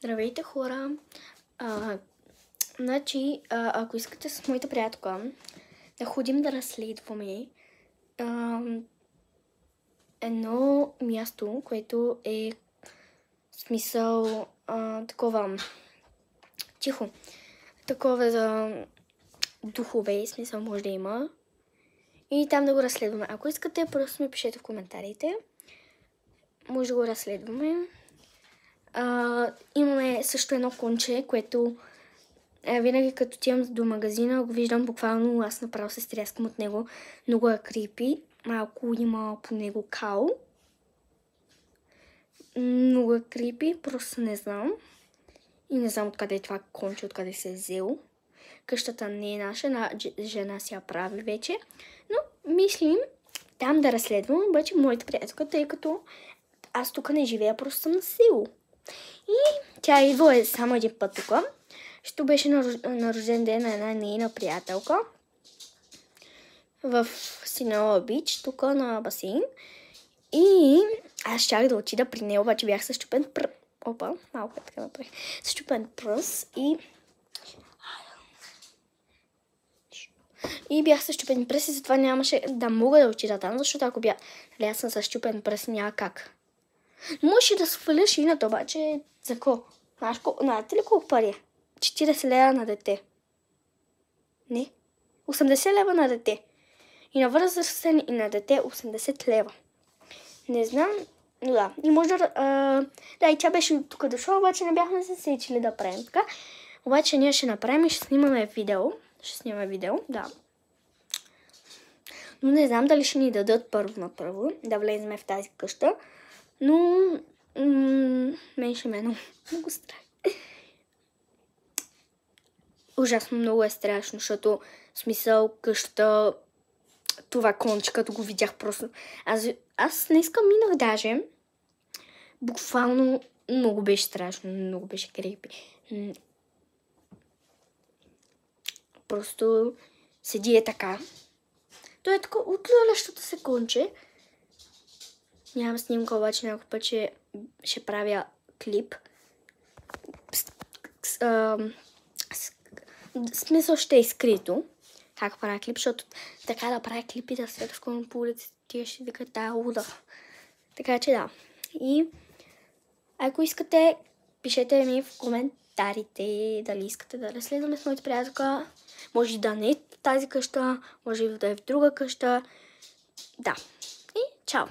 Здравейте, хора! Значи, ако искате с моята приятелка да ходим да разследваме едно място, което е в смисъл такова тихо, такова за духове, смисъл може да има, и там да го разследваме. Ако искате, просто ми пишете в коментарите. Може да го разследваме. Имаме също едно конче, което винаги като отивам до магазина, го виждам буквално, аз направо се стряскам от него. Много е крипи, малко има по него кал. Много е крипи, просто не знам. И не знам откъде е това конче, откъде се е взел. Къщата не е наша, на жена си я прави вече. Но мислим там да разследвам, обаче моята приятелка, тъй като аз тук не живея, просто съм на село. И тя идва само един път тук. Ще беше на рожден ден на една нейна приятелка в Синела Бич, тук на басейн. И аз щях да отида при нея, обаче бях със щупен пръст. Опа, малко така направих. Със щупен пръст и бях със щупен пръст и затова нямаше да мога да отида там, защото ако бях аз съм със щупен пръст, няма как. Можеш да сваля шината, обаче за какво? Знаете ли колко пари е? 40 лева на дете. Не. 80 лева на дете. И на възрастен и на дете 80 лева. Не знам, но да. И може да, и тя беше тук дошла, обаче не бяхме се сечили да правим така. Обаче ние ще направим и ще снимаме видео. Да. Но не знам дали ще ни дадат първо на първо да влезем в тази къща. Но мен ще ме много страх. Ужасно много е страшно, защото в смисъл къщата, това конче, като го видях просто. Аз днеска минах даже. Буквално много беше страшно, много беше крепи. Просто седи е така. То е така отлюлящото се конче. Нямам снимка, обаче някой път ще правя клип. Смисъл ще е скрито как правя клип, защото така да правя клипи да се разклоним по улиците, тия ще викат тая луда. Така че да. И ако искате, пишете ми в коментарите дали искате да разследваме с моята приятелка. Може да не е в тази къща, може да е в друга къща. Да. И чао!